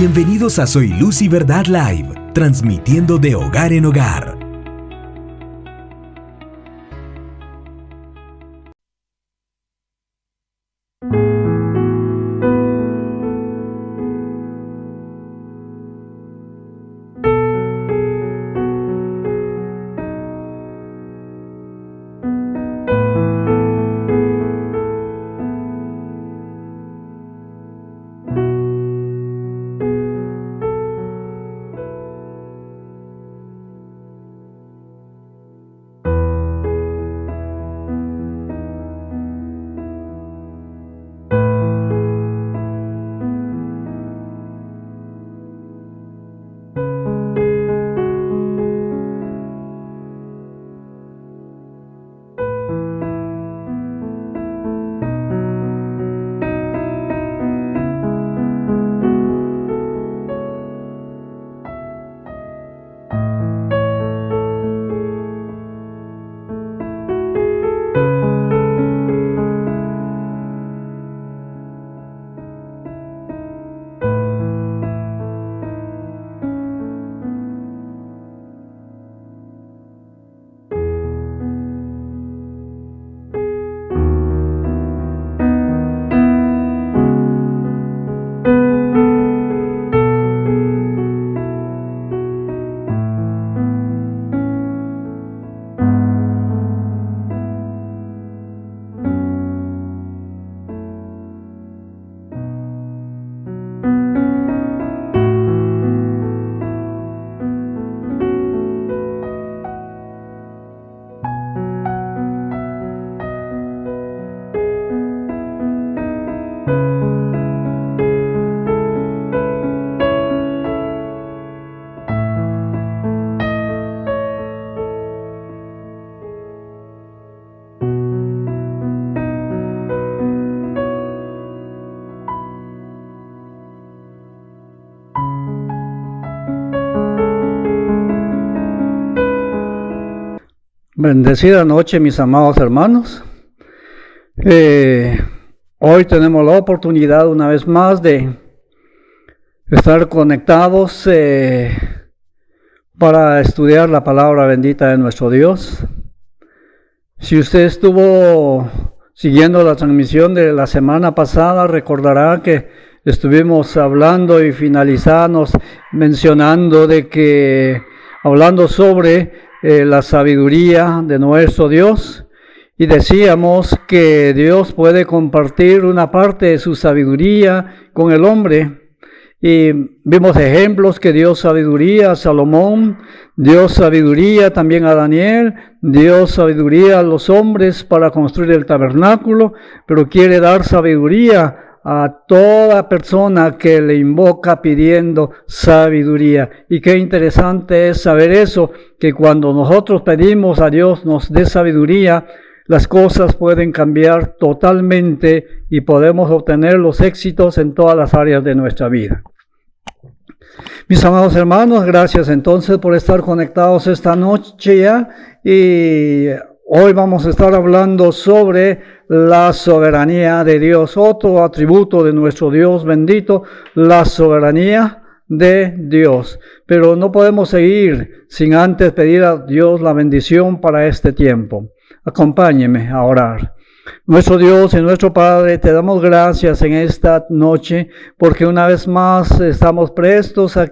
Bienvenidos a Soy Luz y Verdad Live, transmitiendo de hogar en hogar. Bendecida noche, mis amados hermanos. Hoy tenemos la oportunidad una vez más de estar conectados para estudiar la palabra bendita de nuestro Dios. Si usted estuvo siguiendo la transmisión de la semana pasada, recordará que estuvimos hablando y finalizamos mencionando hablando sobre la sabiduría de nuestro Dios, y decíamos que Dios puede compartir una parte de su sabiduría con el hombre, y vimos ejemplos que dio sabiduría a Salomón, dio sabiduría también a Daniel, dio sabiduría a los hombres para construir el tabernáculo, pero quiere dar sabiduría a toda persona que le invoca pidiendo sabiduría. Y qué interesante es saber eso, que cuando nosotros pedimos a Dios nos dé sabiduría, las cosas pueden cambiar totalmente y podemos obtener los éxitos en todas las áreas de nuestra vida. Mis amados hermanos, gracias entonces por estar conectados esta noche ya, y hoy vamos a estar hablando sobre la soberanía de Dios, otro atributo de nuestro Dios bendito, la soberanía de Dios. Pero no podemos seguir sin antes pedir a Dios la bendición para este tiempo. Acompáñeme a orar. Nuestro Dios y nuestro Padre, te damos gracias en esta noche, porque una vez más estamos prestos a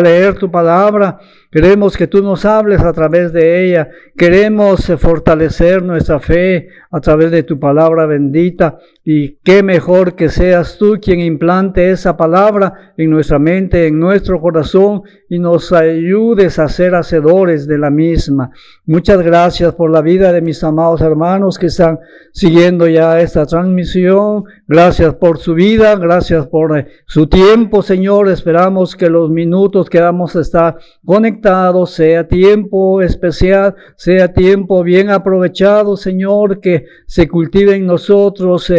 leer tu palabra. Queremos que tú nos hables a través de ella. Queremos fortalecer nuestra fe a través de tu palabra bendita. Y qué mejor que seas tú quien implante esa palabra en nuestra mente, en nuestro corazón, y nos ayudes a ser hacedores de la misma. Muchas gracias por la vida de mis amados hermanos que están siguiendo ya esta transmisión. Gracias por su vida, gracias por su tiempo, Señor. Esperamos que los minutos que vamos a estar conectados sea tiempo especial, sea tiempo bien aprovechado, Señor, que se cultive en nosotros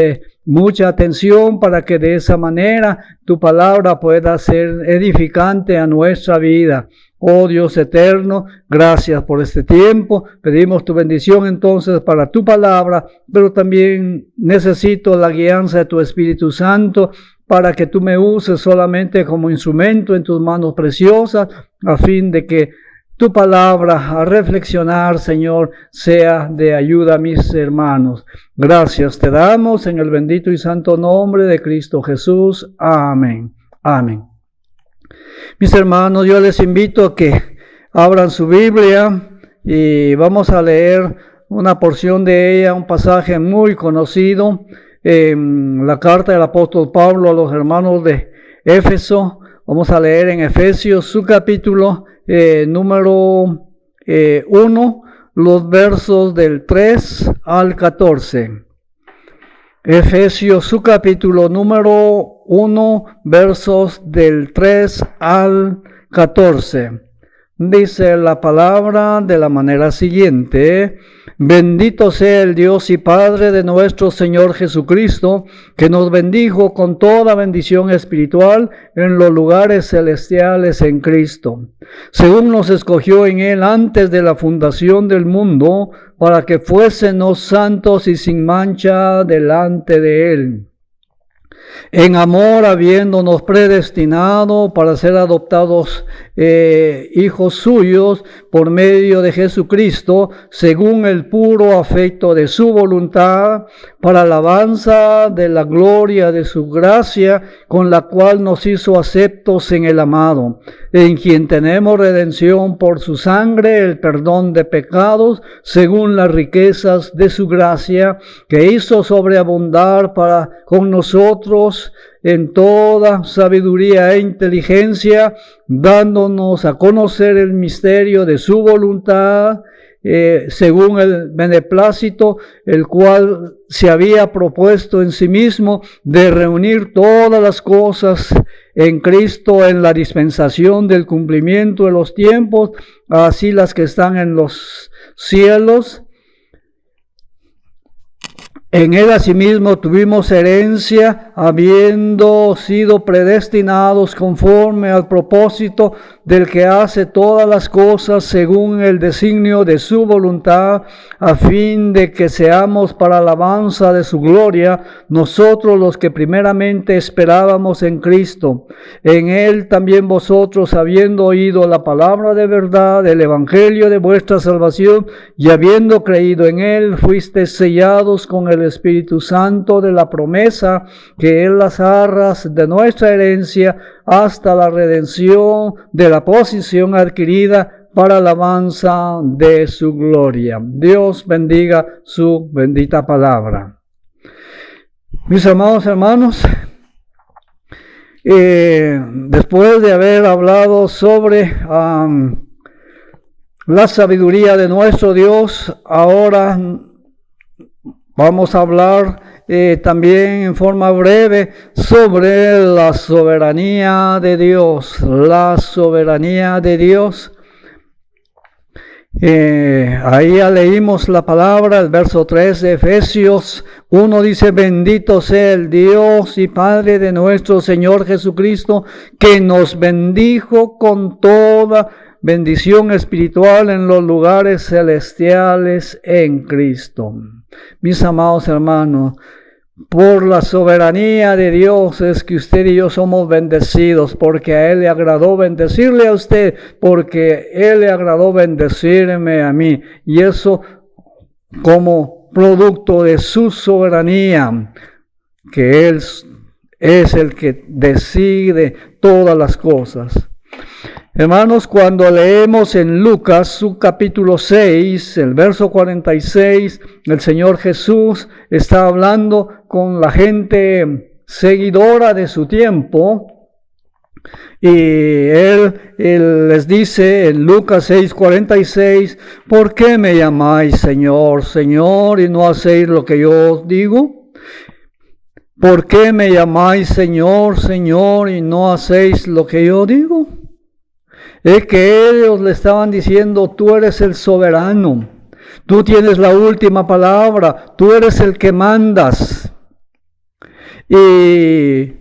mucha atención para que de esa manera tu palabra pueda ser edificante a nuestra vida. Oh Dios eterno, gracias por este tiempo. Pedimos tu bendición entonces para tu palabra, pero también necesito la guianza de tu Espíritu Santo para que tú me uses solamente como instrumento en tus manos preciosas, a fin de que tu palabra a reflexionar, Señor, sea de ayuda a mis hermanos. Gracias te damos en el bendito y santo nombre de Cristo Jesús. Amén. Amén. Mis hermanos, yo les invito a que abran su Biblia y vamos a leer una porción de ella, un pasaje muy conocido, la carta del apóstol Pablo a los hermanos de Éfeso. Vamos a leer en Efesios su capítulo número 1, los versos del 3 al 14. Efesios su capítulo número 1, versos del 3 al 14. Dice la palabra de la manera siguiente: bendito sea el Dios y Padre de nuestro Señor Jesucristo, que nos bendijo con toda bendición espiritual en los lugares celestiales en Cristo, según nos escogió en Él antes de la fundación del mundo, para que fuésemos santos y sin mancha delante de Él. En amor, habiéndonos predestinado para ser adoptados hijos suyos por medio de Jesucristo, según el puro afecto de su voluntad, para alabanza de la gloria de su gracia, con la cual nos hizo aceptos en el amado, en quien tenemos redención por su sangre, el perdón de pecados, según las riquezas de su gracia, que hizo sobreabundar para con nosotros en toda sabiduría e inteligencia, dándonos a conocer el misterio de su voluntad, según el beneplácito, el cual se había propuesto en sí mismo de reunir todas las cosas en Cristo en la dispensación del cumplimiento de los tiempos, así las que están en los cielos. En Él asimismo tuvimos herencia, habiendo sido predestinados conforme al propósito del que hace todas las cosas según el designio de su voluntad, a fin de que seamos para alabanza de su gloria, nosotros los que primeramente esperábamos en Cristo. En Él también vosotros, habiendo oído la palabra de verdad, el evangelio de vuestra salvación, y habiendo creído en Él, fuisteis sellados con el Espíritu Santo de la promesa, que es las arras de nuestra herencia, hasta la redención de la posesión adquirida para alabanza de su gloria. Dios bendiga su bendita palabra. Mis amados hermanos, después de haber hablado sobre la sabiduría de nuestro Dios, ahora vamos a hablar también en forma breve sobre la soberanía de Dios. La soberanía de Dios. Ahí ya leímos la palabra, el verso 3 de Efesios 1 dice: bendito sea el Dios y Padre de nuestro Señor Jesucristo, que nos bendijo con toda bendición espiritual en los lugares celestiales en Cristo. Mis amados hermanos, por la soberanía de Dios es que usted y yo somos bendecidos, porque a Él le agradó bendecirle a usted, porque Él le agradó bendecirme a mí, y eso como producto de su soberanía, que Él es el que decide todas las cosas. Hermanos, cuando leemos en Lucas su capítulo 6, el verso 46, el Señor Jesús está hablando con la gente seguidora de su tiempo, y Él les dice en Lucas 6:46, ¿por qué me llamáis Señor, Señor, y no hacéis lo que yo os digo? ¿Por qué me llamáis Señor, Señor, y no hacéis lo que yo digo? Es que ellos le estaban diciendo: tú eres el soberano, tú tienes la última palabra, tú eres el que mandas. Y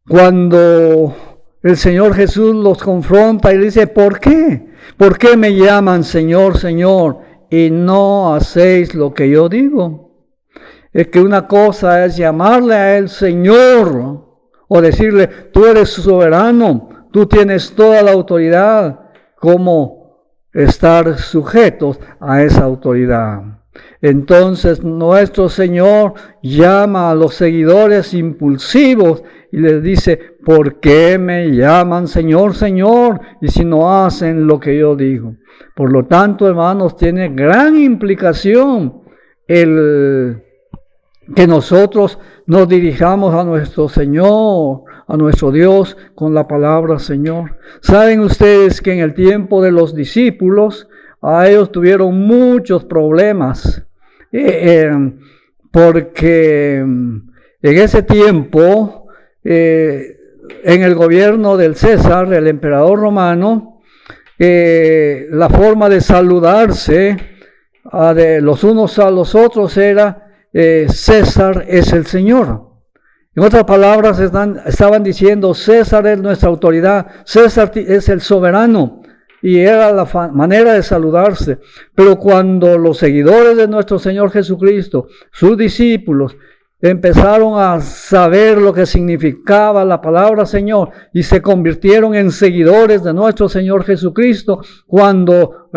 cuando el Señor Jesús los confronta y dice: ¿por qué? ¿Por qué me llaman Señor, Señor, y no hacéis lo que yo digo? Es que una cosa es llamarle a Él Señor, o decirle, tú eres soberano, tú tienes toda la autoridad, como estar sujetos a esa autoridad. Entonces nuestro Señor llama a los seguidores impulsivos y les dice, ¿por qué me llaman Señor, Señor? Y si no hacen lo que yo digo. Por lo tanto, hermanos, tiene gran implicación el que nosotros nos dirijamos a nuestro Señor, a nuestro Dios, con la palabra Señor. Saben ustedes que en el tiempo de los discípulos, a ellos tuvieron muchos problemas, porque en ese tiempo, en el gobierno del César, el emperador romano, la forma de saludarse de los unos a los otros era César es el Señor. En otras palabras, estaban diciendo, César es nuestra autoridad, César es el soberano, y era la manera de saludarse. Pero cuando los seguidores de nuestro Señor Jesucristo, sus discípulos, empezaron a saber lo que significaba la palabra Señor y se convirtieron en seguidores de nuestro Señor Jesucristo, cuando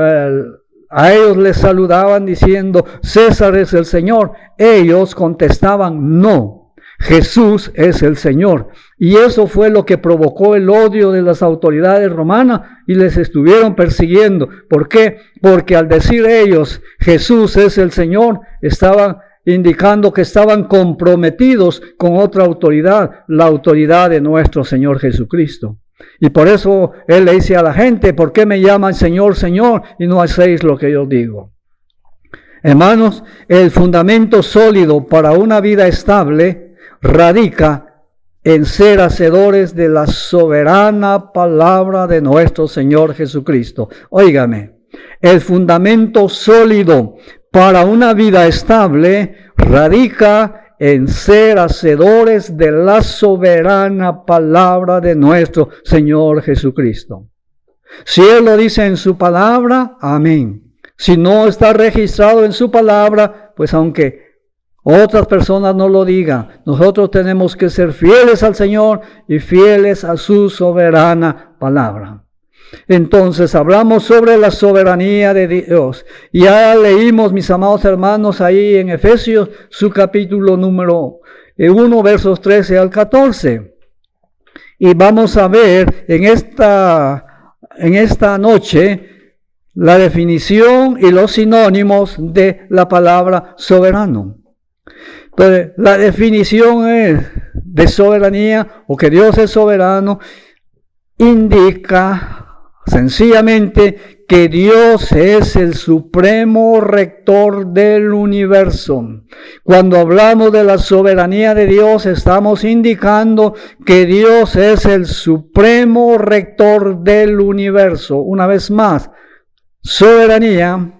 a ellos les saludaban diciendo, César es el Señor, ellos contestaban, no, Jesús es el Señor. Y eso fue lo que provocó el odio de las autoridades romanas y les estuvieron persiguiendo. ¿Por qué? Porque al decir ellos, Jesús es el Señor, estaban indicando que estaban comprometidos con otra autoridad, la autoridad de nuestro Señor Jesucristo. Y por eso Él le dice a la gente, ¿por qué me llaman Señor, Señor, y no hacéis lo que yo digo? Hermanos, el fundamento sólido para una vida estable radica en ser hacedores de la soberana palabra de nuestro Señor Jesucristo. Óigame, el fundamento sólido para una vida estable radica en ser hacedores de la soberana palabra de nuestro Señor Jesucristo. Si Él lo dice en su palabra, amén. Si no está registrado en su palabra, pues aunque otras personas no lo digan, nosotros tenemos que ser fieles al Señor y fieles a su soberana palabra. Entonces hablamos sobre la soberanía de Dios. Ya leímos, mis amados hermanos, ahí en Efesios, su capítulo número 1, versos 13 al 14. Y vamos a ver en esta noche la definición y los sinónimos de la palabra soberano. Entonces, la definición de soberanía, o que Dios es soberano, indica sencillamente que Dios es el supremo rector del universo. Cuando hablamos de la soberanía de Dios, estamos indicando que Dios es el supremo rector del universo. Una vez más, soberanía,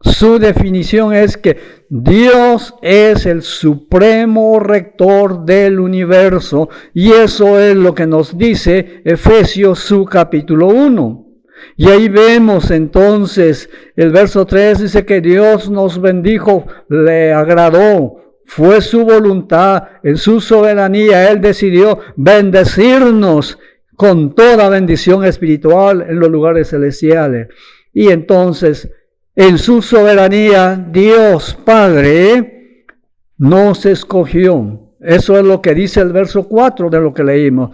su definición es que Dios es el supremo rector del universo, y eso es lo que nos dice Efesios su capítulo 1. Y ahí vemos entonces el verso 3, dice que Dios nos bendijo, le agradó, fue su voluntad, en su soberanía Él decidió bendecirnos con toda bendición espiritual en los lugares celestiales. Y entonces, en su soberanía, Dios Padre nos escogió. Eso es lo que dice el verso 4 de lo que leímos.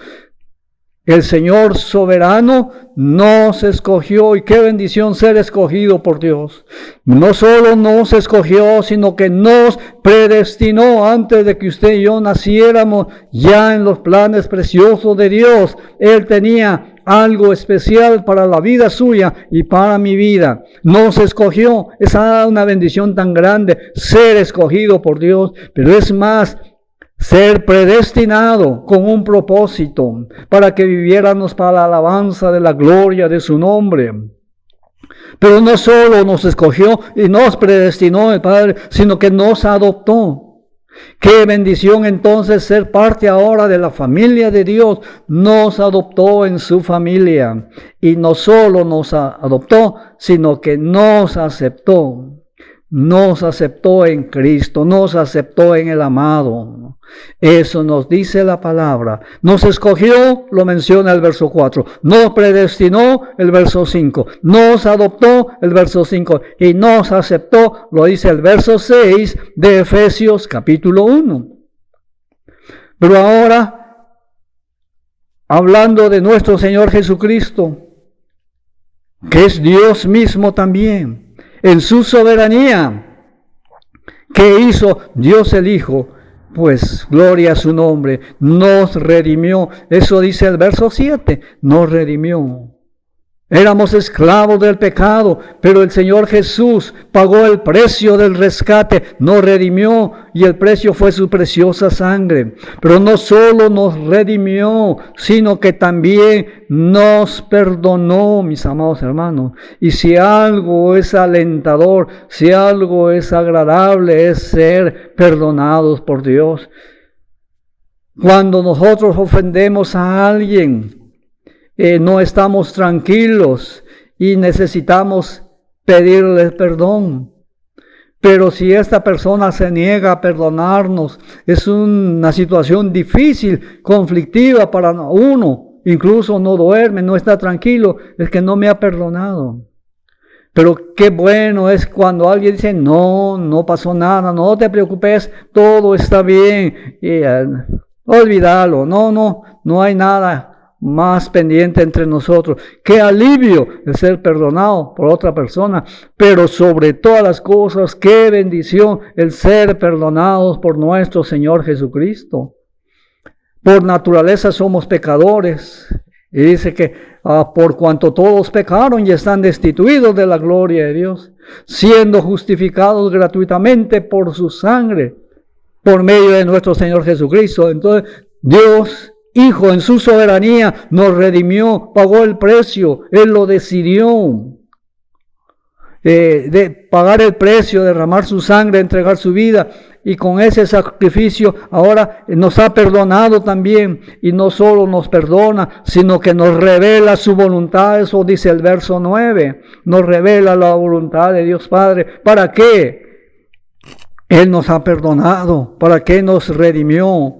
El Señor soberano nos escogió, y qué bendición ser escogido por Dios. No solo nos escogió, sino que nos predestinó antes de que usted y yo naciéramos, ya en los planes preciosos de Dios. Él tenía algo especial para la vida suya y para mi vida. Nos escogió. Es una bendición tan grande ser escogido por Dios, pero es más, ser predestinado con un propósito para que viviéramos para la alabanza de la gloria de su nombre. Pero no solo nos escogió y nos predestinó el Padre, sino que nos adoptó. Qué bendición entonces ser parte ahora de la familia de Dios. Nos adoptó en su familia, y no solo nos adoptó, sino que nos aceptó. nos aceptó en Cristo, nos aceptó en el amado. Eso nos dice la palabra. Nos escogió, lo menciona el verso 4. Nos predestinó, el verso 5. Nos adoptó, el verso 5. Y nos aceptó, lo dice el verso 6 de Efesios capítulo 1. Pero ahora, hablando de nuestro Señor Jesucristo, que es Dios mismo también, en su soberanía, ¿qué hizo Dios el Hijo? Pues gloria a su nombre, nos redimió. Eso dice el verso 7, nos redimió. Éramos esclavos del pecado, pero el Señor Jesús pagó el precio del rescate, nos redimió y el precio fue su preciosa sangre. Pero no solo nos redimió, sino que también nos perdonó, mis amados hermanos. Y si algo es alentador, si algo es agradable, es ser perdonados por Dios. Cuando nosotros ofendemos a alguien, no estamos tranquilos y necesitamos pedirle perdón. Pero si esta persona se niega a perdonarnos, es una situación difícil, conflictiva para uno. Incluso no duerme, no está tranquilo, es que no me ha perdonado. Pero qué bueno es cuando alguien dice, no pasó nada, no te preocupes, todo está bien. Y, olvídalo, no hay nada más pendiente entre nosotros. Qué alivio el ser perdonado por otra persona, pero sobre todas las cosas, qué bendición el ser perdonados por nuestro Señor Jesucristo. Por naturaleza somos pecadores, y dice que por cuanto todos pecaron y están destituidos de la gloria de Dios, siendo justificados gratuitamente por su sangre, por medio de nuestro Señor Jesucristo. Entonces Dios Hijo, en su soberanía, nos redimió, pagó el precio, Él lo decidió. De pagar el precio, derramar su sangre, entregar su vida, y con ese sacrificio ahora nos ha perdonado también, y no solo nos perdona, sino que nos revela su voluntad. Eso dice el verso 9, nos revela la voluntad de Dios Padre. ¿Para qué? Él nos ha perdonado, ¿para qué nos redimió?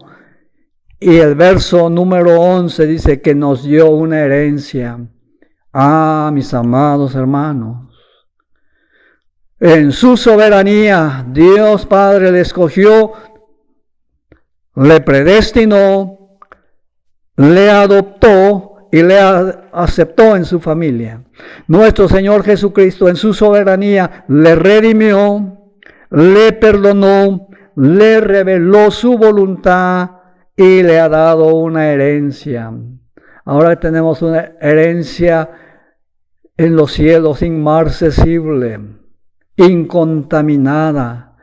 Y el verso número 11 dice que nos dio una herencia. Mis amados hermanos, en su soberanía, Dios Padre le escogió, le predestinó, le adoptó y le aceptó en su familia. Nuestro Señor Jesucristo en su soberanía le redimió, le perdonó, le reveló su voluntad y le ha dado una herencia. Ahora tenemos una herencia en los cielos inmarcesible, incontaminada,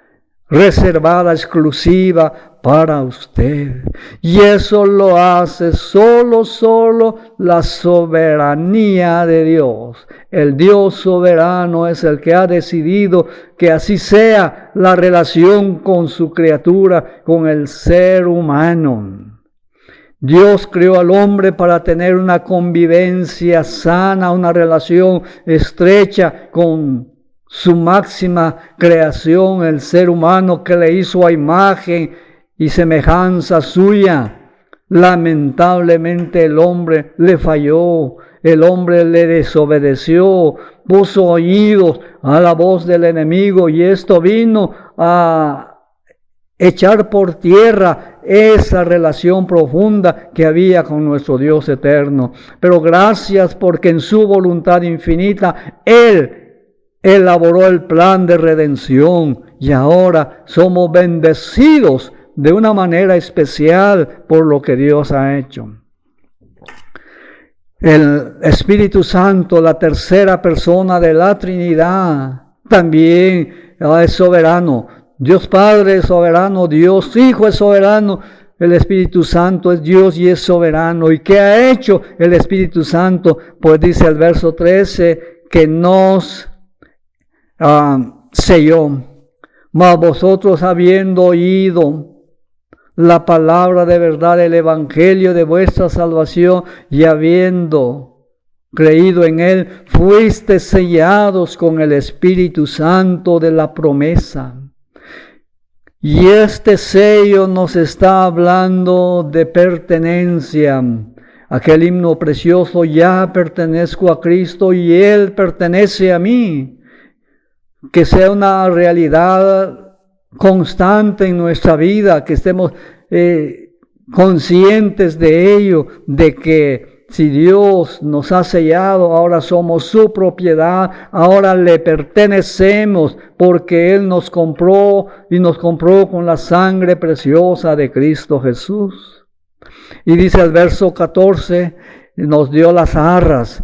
reservada, exclusiva para usted. Y eso lo hace solo la soberanía de Dios. El Dios soberano es el que ha decidido que así sea la relación con su criatura, con el ser humano. Dios creó al hombre para tener una convivencia sana, una relación estrecha con su máxima creación, el ser humano que le hizo a imagen y semejanza suya. Lamentablemente el hombre le falló, el hombre le desobedeció, puso oídos a la voz del enemigo, y esto vino a echar por tierra esa relación profunda que había con nuestro Dios eterno. Pero gracias porque en su voluntad infinita Él elaboró el plan de redención, y ahora somos bendecidos de una manera especial por lo que Dios ha hecho. El Espíritu Santo, la tercera persona de la Trinidad, también es soberano. Dios Padre es soberano, Dios Hijo es soberano, el Espíritu Santo es Dios y es soberano. ¿Y qué ha hecho el Espíritu Santo? Pues dice el verso 13 que nos selló. Mas vosotros, habiendo oído la palabra de verdad, el evangelio de vuestra salvación, y habiendo creído en Él, fuiste sellados con el Espíritu Santo de la promesa. Y este sello nos está hablando de pertenencia. Aquel himno precioso, ya pertenezco a Cristo y Él pertenece a mí. Que sea una realidad constante en nuestra vida, que estemos conscientes de ello, de que si Dios nos ha sellado, ahora somos su propiedad, ahora le pertenecemos, porque Él nos compró y nos compró con la sangre preciosa de Cristo Jesús. Y dice el verso 14, nos dio las arras,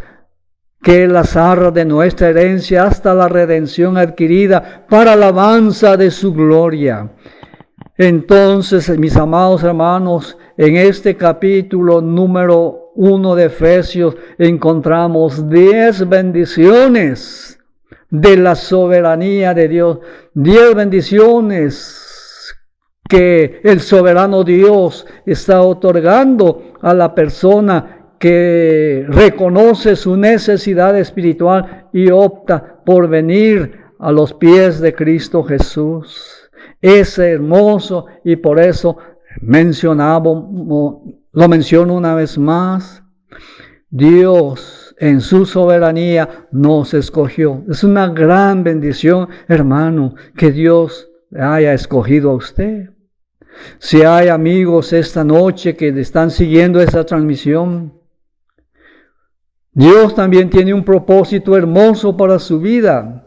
que es las arras de nuestra herencia hasta la redención adquirida para alabanza de su gloria. Entonces, mis amados hermanos, en este capítulo número 1 de Efesios encontramos 10 bendiciones de la soberanía de Dios. 10 bendiciones que el soberano Dios está otorgando a la persona que reconoce su necesidad espiritual y opta por venir a los pies de Cristo Jesús. Es hermoso y por eso lo menciono una vez más. Dios en su soberanía nos escogió. Es una gran bendición, hermano, que Dios haya escogido a usted. Si hay amigos esta noche que están siguiendo esta transmisión, Dios también tiene un propósito hermoso para su vida.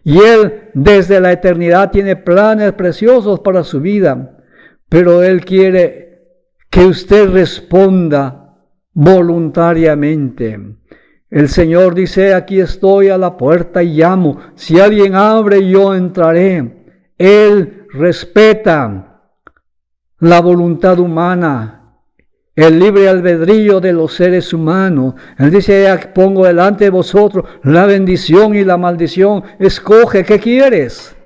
Y Él desde la eternidad tiene planes preciosos para su vida. Pero Él quiere que usted responda voluntariamente. El Señor dice, aquí estoy a la puerta y llamo. Si alguien abre, yo entraré. Él respeta la voluntad humana, el libre albedrío de los seres humanos. Él dice, pongo delante de vosotros la bendición y la maldición. Escoge, ¿qué quieres?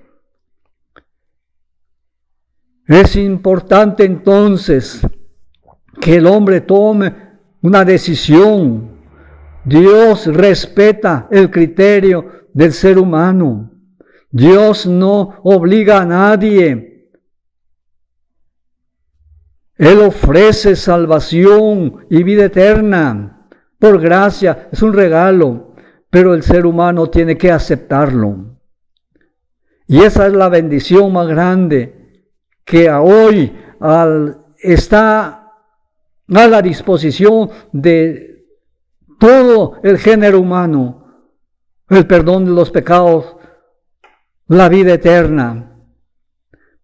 Es importante entonces que el hombre tome una decisión. Dios respeta el criterio del ser humano. Dios no obliga a nadie. Él ofrece salvación y vida eterna por gracia. Es un regalo, pero el ser humano tiene que aceptarlo. Y esa es la bendición más grande que hoy está a la disposición de todo el género humano. El perdón de los pecados, la vida eterna.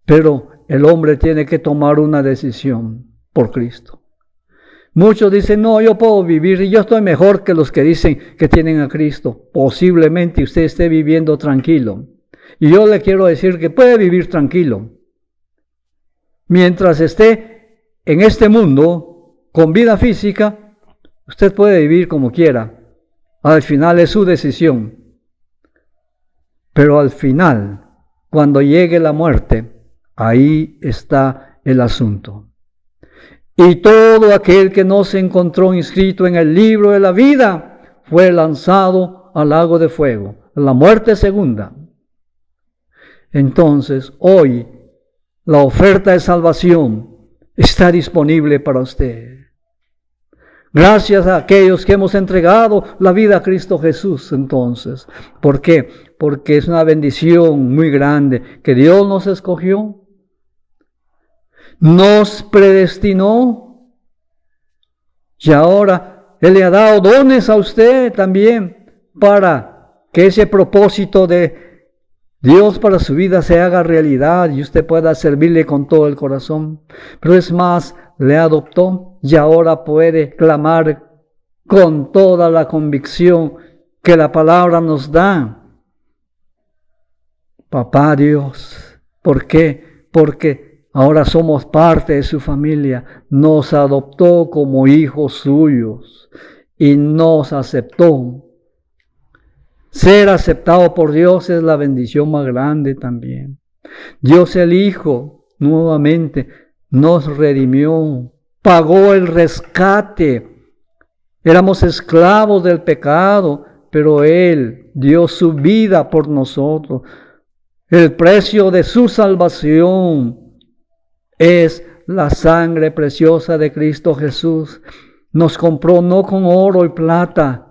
Pero el hombre tiene que tomar una decisión por Cristo. Muchos dicen, no, yo puedo vivir y yo estoy mejor que los que dicen que tienen a Cristo. Posiblemente usted esté viviendo tranquilo. Y yo le quiero decir que puede vivir tranquilo. Mientras esté en este mundo con vida física, usted puede vivir como quiera. Al final es su decisión. Pero al final, cuando llegue la muerte, ahí está el asunto. Y todo aquel que no se encontró inscrito en el libro de la vida fue lanzado al lago de fuego, la muerte segunda. Entonces, hoy, la oferta de salvación está disponible para usted. Gracias a aquellos que hemos entregado la vida a Cristo Jesús, entonces. ¿Por qué? Porque es una bendición muy grande que Dios nos escogió. Nos predestinó y ahora Él le ha dado dones a usted también para que ese propósito de Dios para su vida se haga realidad y usted pueda servirle con todo el corazón. Pero es más, le adoptó y ahora puede clamar con toda la convicción que la palabra nos da. Papá Dios, ¿por qué? Porque ahora somos parte de su familia. Nos adoptó como hijos suyos y nos aceptó. Ser aceptado por Dios es la bendición más grande también. Dios el Hijo nuevamente nos redimió, pagó el rescate Éramos esclavos del pecado, pero Él dio su vida por nosotros. El precio de su salvación es la sangre preciosa de Cristo Jesús. Nos compró no con oro y plata,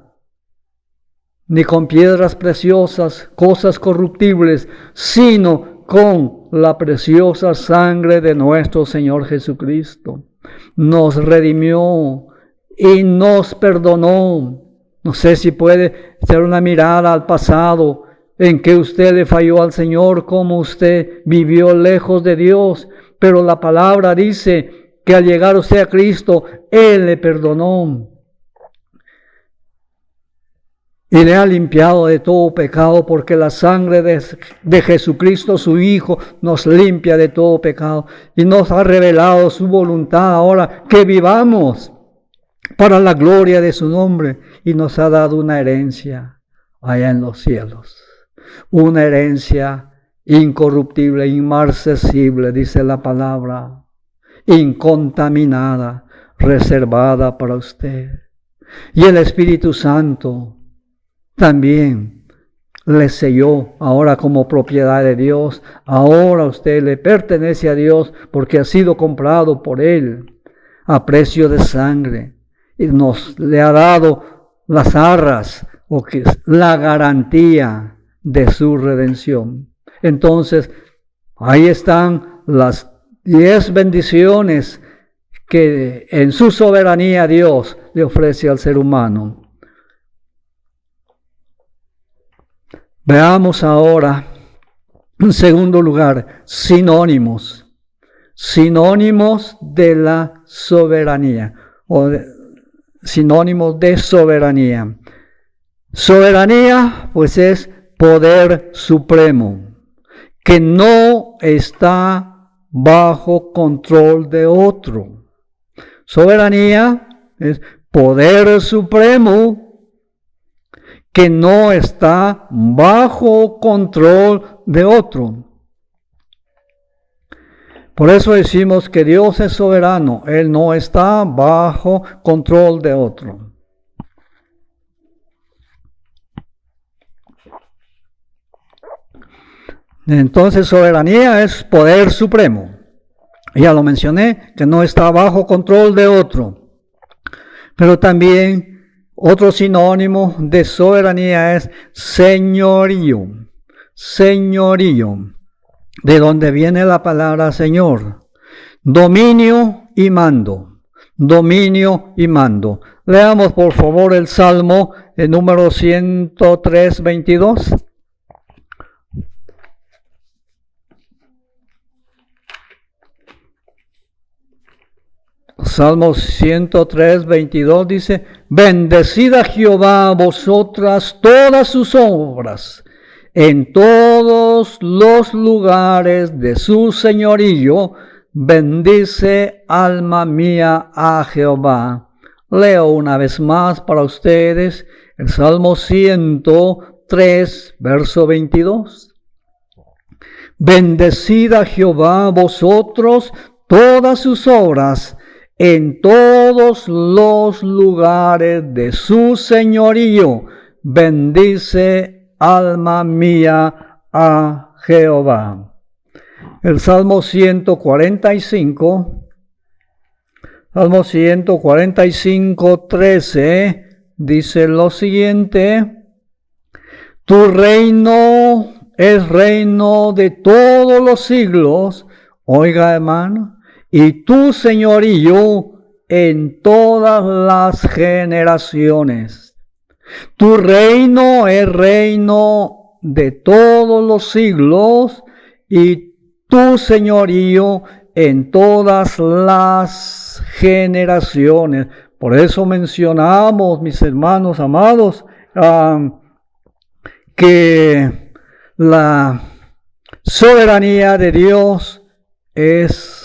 ni con piedras preciosas, cosas corruptibles, sino con la preciosa sangre de nuestro Señor Jesucristo. Nos redimió y nos perdonó. No sé si puede hacer una mirada al pasado en que usted le falló al Señor, cómo usted vivió lejos de Dios, pero la palabra dice que al llegar usted a Cristo, Él le perdonó y le ha limpiado de todo pecado, porque la sangre de Jesucristo, su Hijo, nos limpia de todo pecado y nos ha revelado su voluntad ahora que vivamos para la gloria de su nombre, y nos ha dado una herencia allá en los cielos, una herencia incorruptible, inmarcesible, dice la palabra, incontaminada, reservada para usted. Y el Espíritu Santo también le selló ahora como propiedad de Dios. Ahora usted le pertenece a Dios porque ha sido comprado por Él a precio de sangre. Y le ha dado las arras, o que es la garantía de su redención. Entonces, ahí están las 10 bendiciones que en su soberanía Dios le ofrece al ser humano. Veamos ahora, en segundo lugar, sinónimos de la soberanía, sinónimos de soberanía. Soberanía, pues, es poder supremo, que no está bajo control de otro. Soberanía es poder supremo que no está bajo control de otro. Por eso decimos que Dios es soberano, Él no está bajo control de otro. Entonces, soberanía es poder supremo. Ya lo mencioné, que no está bajo control de otro. Pero también otro sinónimo de soberanía es señorío. Señorío, de donde viene la palabra Señor. Dominio y mando. Dominio y mando. Leamos por favor el Salmo, el número 103, 22. Salmo 103, 22 dice: bendecid a Jehová vosotras todas sus obras, en todos los lugares de su señorío, bendice alma mía a Jehová. Leo una vez más para ustedes el Salmo 103, verso 22. Bendecid a Jehová vosotros todas sus obras, en todos los lugares de su señorío, bendice alma mía a Jehová. El Salmo 145, Salmo 145, 13, dice lo siguiente: tu reino es reino de todos los siglos, oiga hermano, y tu señorío en todas las generaciones. Tu reino es reino de todos los siglos, y tu señorío en todas las generaciones. Por eso mencionamos, mis hermanos amados, que la soberanía de Dios es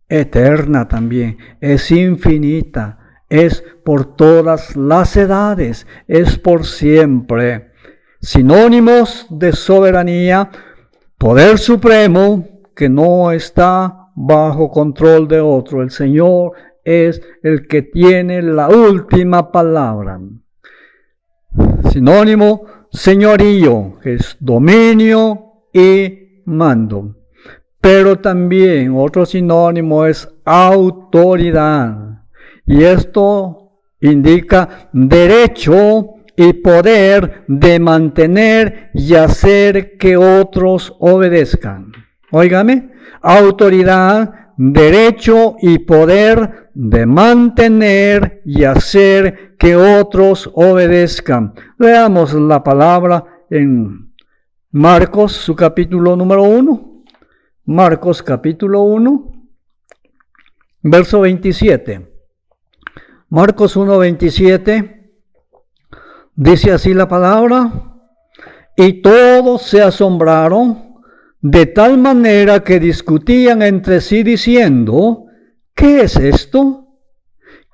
eterna también, es infinita, es por todas las edades, es por siempre. Sinónimos de soberanía: poder supremo que no está bajo control de otro. El Señor es el que tiene la última palabra. Sinónimo, señorío, que es dominio y mando. Pero también otro sinónimo es autoridad. Y esto indica derecho y poder de mantener y hacer que otros obedezcan. Óigame, autoridad, derecho y poder de mantener y hacer que otros obedezcan. Leamos la palabra en Marcos, su capítulo número 1. Marcos capítulo 1, verso 27. Marcos 1, 27. Dice así la palabra: y todos se asombraron de tal manera que discutían entre sí diciendo: ¿qué es esto?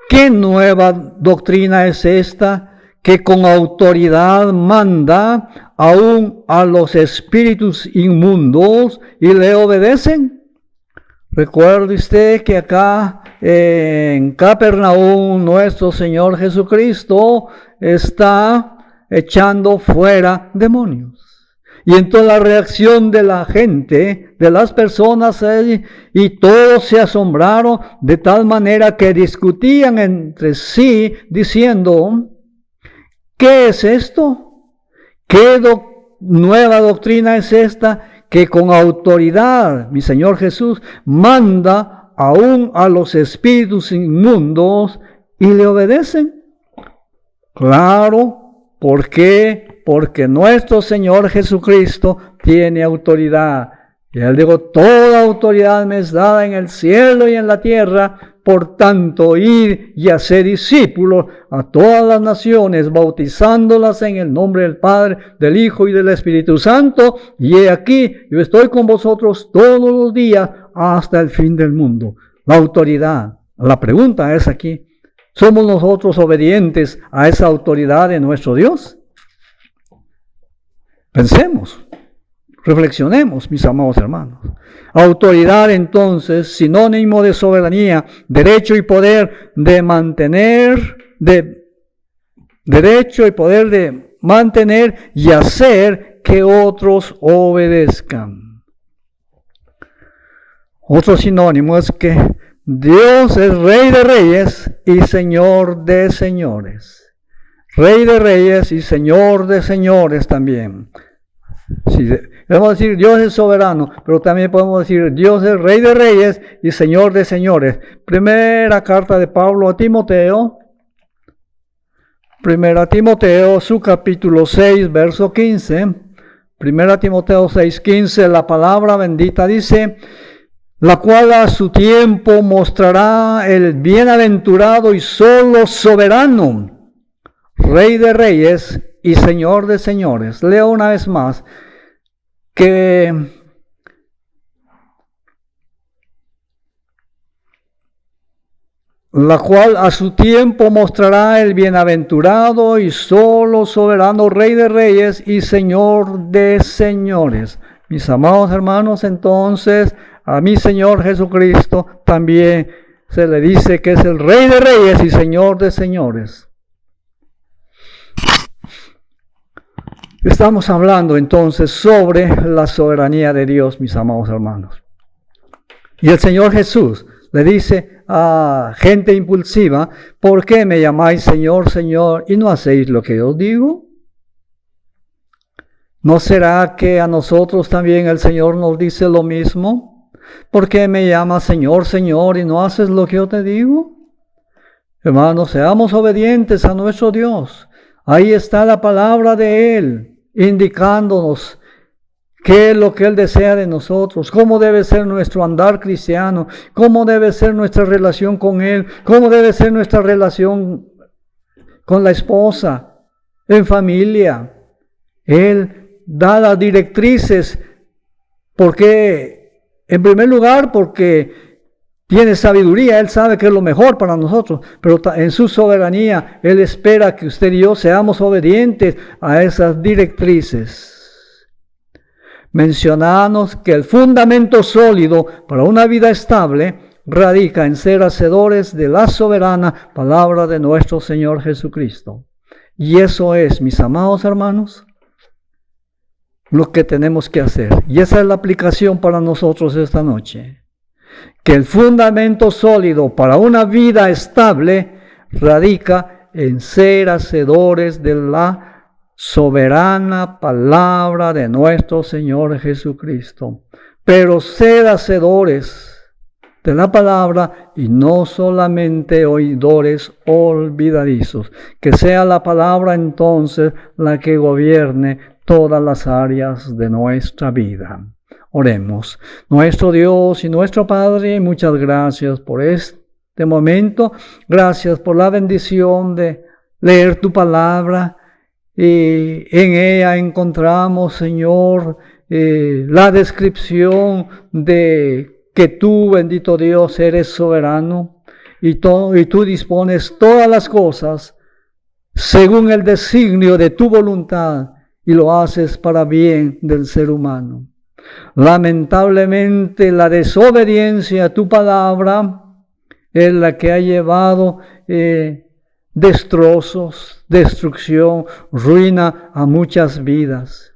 ¿Qué nueva doctrina es esta que con autoridad manda aún a los espíritus inmundos y le obedecen? Recuerde usted que acá en Capernaum nuestro Señor Jesucristo está echando fuera demonios. Y entonces la reacción de la gente, de las personas, y todos se asombraron de tal manera que discutían entre sí diciendo: ¿qué es esto? ¿Qué nueva doctrina es esta que con autoridad mi Señor Jesús manda aún a los espíritus inmundos y le obedecen? Claro, ¿por qué? Porque nuestro Señor Jesucristo tiene autoridad. Y Él dijo: toda autoridad me es dada en el cielo y en la tierra. Por tanto, ir y hacer discípulos a todas las naciones, bautizándolas en el nombre del Padre, del Hijo y del Espíritu Santo. Y he aquí, yo estoy con vosotros todos los días hasta el fin del mundo. La autoridad. La pregunta es aquí: ¿somos nosotros obedientes a esa autoridad de nuestro Dios? Pensemos, reflexionemos, mis amados hermanos. Autoridad, entonces, sinónimo de soberanía, derecho y poder de mantener, derecho y poder de mantener y hacer que otros obedezcan. Otro sinónimo es que Dios es Rey de Reyes y Señor de Señores. Rey de Reyes y Señor de Señores también. Sí, podemos decir Dios es soberano, pero también podemos decir Dios es Rey de Reyes y Señor de Señores. Primera carta de Pablo a Timoteo. Primera Timoteo, su capítulo 6, verso 15. Primera Timoteo 6, 15, la palabra bendita dice: la cual a su tiempo mostrará el bienaventurado y solo soberano, Rey de Reyes y Señor de Señores. Leo una vez más que la cual a su tiempo mostrará el bienaventurado y solo soberano Rey de Reyes y Señor de Señores. Mis amados hermanos, entonces a mi Señor Jesucristo también se le dice que es el Rey de Reyes y Señor de Señores. Estamos hablando entonces sobre la soberanía de Dios, mis amados hermanos. Y el Señor Jesús le dice a gente impulsiva: ¿por qué me llamáis Señor, Señor, y no hacéis lo que yo os digo? ¿No será que a nosotros también el Señor nos dice lo mismo? ¿Por qué me llamas Señor, Señor, y no haces lo que yo te digo? Hermanos, seamos obedientes a nuestro Dios. Ahí está la palabra de Él, indicándonos qué es lo que Él desea de nosotros, cómo debe ser nuestro andar cristiano, cómo debe ser nuestra relación con Él, cómo debe ser nuestra relación con la esposa, en familia. Él da las directrices, porque, en primer lugar, porque tiene sabiduría, Él sabe que es lo mejor para nosotros, pero en su soberanía Él espera que usted y yo seamos obedientes a esas directrices. Mencionamos que el fundamento sólido para una vida estable radica en ser hacedores de la soberana palabra de nuestro Señor Jesucristo. Y eso es, mis amados hermanos, lo que tenemos que hacer. Y esa es la aplicación para nosotros esta noche. Que el fundamento sólido para una vida estable radica en ser hacedores de la soberana palabra de nuestro Señor Jesucristo. Pero ser hacedores de la palabra y no solamente oidores olvidadizos. Que sea la palabra entonces la que gobierne todas las áreas de nuestra vida. Oremos. Nuestro Dios y nuestro Padre, muchas gracias por este momento. Gracias por la bendición de leer tu palabra. Y en ella encontramos, Señor, la descripción de que tú, bendito Dios, eres soberano y tú dispones todas las cosas según el designio de tu voluntad y lo haces para bien del ser humano. Lamentablemente, la desobediencia a tu palabra es la que ha llevado destrozos, destrucción, ruina a muchas vidas.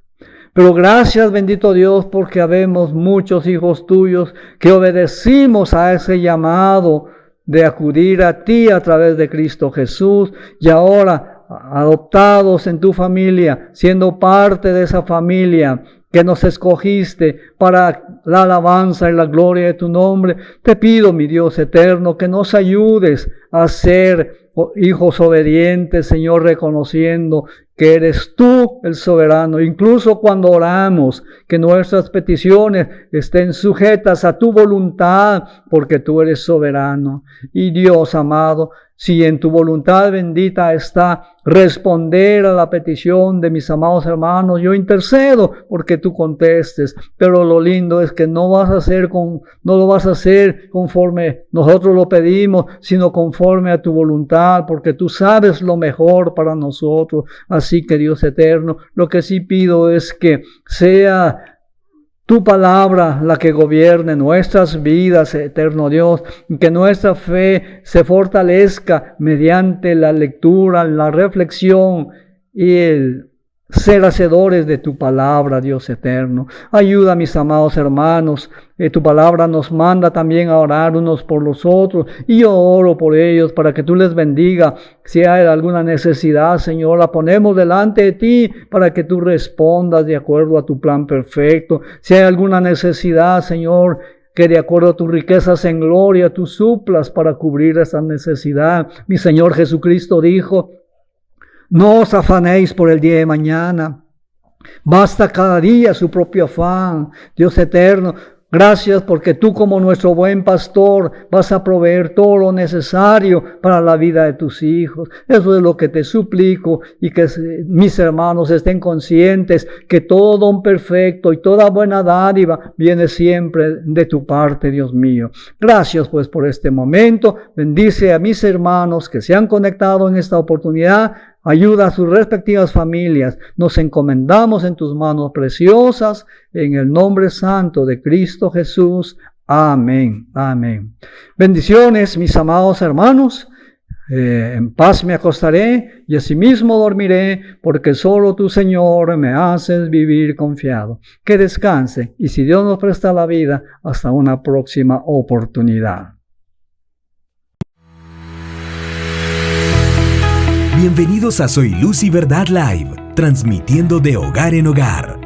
Pero gracias, bendito Dios, porque habemos muchos hijos tuyos que obedecimos a ese llamado de acudir a ti a través de Cristo Jesús y ahora adoptados en tu familia, siendo parte de esa familia que nos escogiste para la alabanza y la gloria de tu nombre. Te pido, mi Dios eterno, que nos ayudes a ser hijos obedientes, Señor, reconociendo que eres tú el soberano. Incluso cuando oramos, que nuestras peticiones estén sujetas a tu voluntad, porque tú eres soberano. Y Dios amado, si en tu voluntad bendita está responder a la petición de mis amados hermanos, yo intercedo porque tú contestes. Pero lo lindo es que no lo vas a hacer conforme nosotros lo pedimos, sino conforme a tu voluntad, porque tú sabes lo mejor para nosotros. Así que Dios eterno, lo que sí pido es que sea tu palabra la que gobierne nuestras vidas, eterno Dios, y que nuestra fe se fortalezca mediante la lectura, la reflexión y el ser hacedores de tu palabra, Dios eterno. Ayuda a mis amados hermanos. Tu palabra nos manda también a orar unos por los otros, y yo oro por ellos para que tú les bendiga. Si hay alguna necesidad, Señor, la ponemos delante de ti para que tú respondas de acuerdo a tu plan perfecto. Si hay alguna necesidad, Señor, que de acuerdo a tus riquezas en gloria tú suplas para cubrir esa necesidad. Mi Señor Jesucristo dijo: no os afanéis por el día de mañana. Basta cada día su propio afán. Dios eterno, gracias porque tú, como nuestro buen pastor, vas a proveer todo lo necesario para la vida de tus hijos. Eso es lo que te suplico, y que mis hermanos estén conscientes que todo don perfecto y toda buena dádiva viene siempre de tu parte, Dios mío. Gracias pues por este momento. Bendice a mis hermanos que se han conectado en esta oportunidad. Ayuda a sus respectivas familias. Nos encomendamos en tus manos preciosas, en el nombre santo de Cristo Jesús. Amén. Amén. Bendiciones, mis amados hermanos. En paz me acostaré y asimismo dormiré, porque solo tú, Señor, me haces vivir confiado. Que descanse, y si Dios nos presta la vida, hasta una próxima oportunidad. Bienvenidos a Soy Luz y Verdad Live, transmitiendo de hogar en hogar.